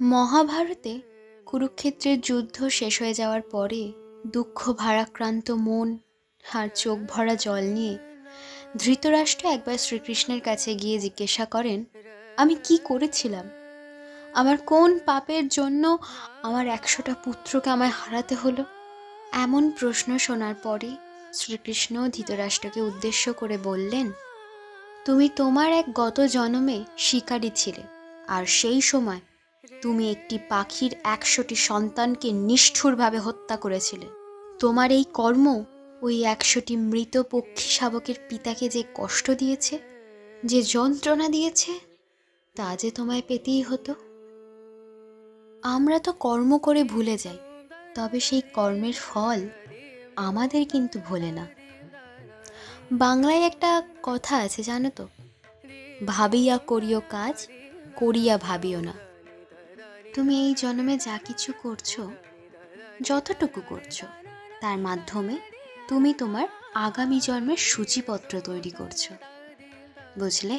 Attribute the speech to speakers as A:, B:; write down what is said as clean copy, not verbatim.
A: মহাভারতে কুরুক্ষেত্রের যুদ্ধ শেষ হয়ে যাওয়ার পরে দুঃখ ভারাক্রান্ত মন আর চোখ ভরা জল নিয়ে ধৃতরাষ্ট্র একবার শ্রীকৃষ্ণের কাছে গিয়ে জিজ্ঞাসা করেন, আমি কি করেছিলাম? আমার কোন পাপের জন্য আমার 100টা পুত্রকে আমায় হারাতে হলো? এমন প্রশ্ন শোনার পরে শ্রীকৃষ্ণ ধৃতরাষ্ট্রকে উদ্দেশ্য করে বললেন, তুমি তোমার এক গত জন্মে শিকারী ছিলে, আর সেই সময় তুমি একটি পাখির 100টি সন্তানকে নিষ্ঠুরভাবে হত্যা করেছিলে। তোমার এই কর্ম ওই 100টি মৃত পক্ষী শাবকের পিতাকে যে কষ্ট দিয়েছে, যে যন্ত্রণা দিয়েছে, তা যে তোমায় পেতেই হতো। আমরা তো কর্ম করে ভুলে যাই, তবে সেই কর্মের ফল আমাদের কিন্তু ভোলে না। বাংলায় একটা কথা আছে জানো তো, ভাবিয়া করিও কাজ, করিয়া ভাবিও না। তুমি এই জন্মে যা কিছু করছো, যতটুকু করছো, তার মাধ্যমে তুমি তোমার আগামী জন্মের সূচিপত্র তৈরি করছো। বুঝলে?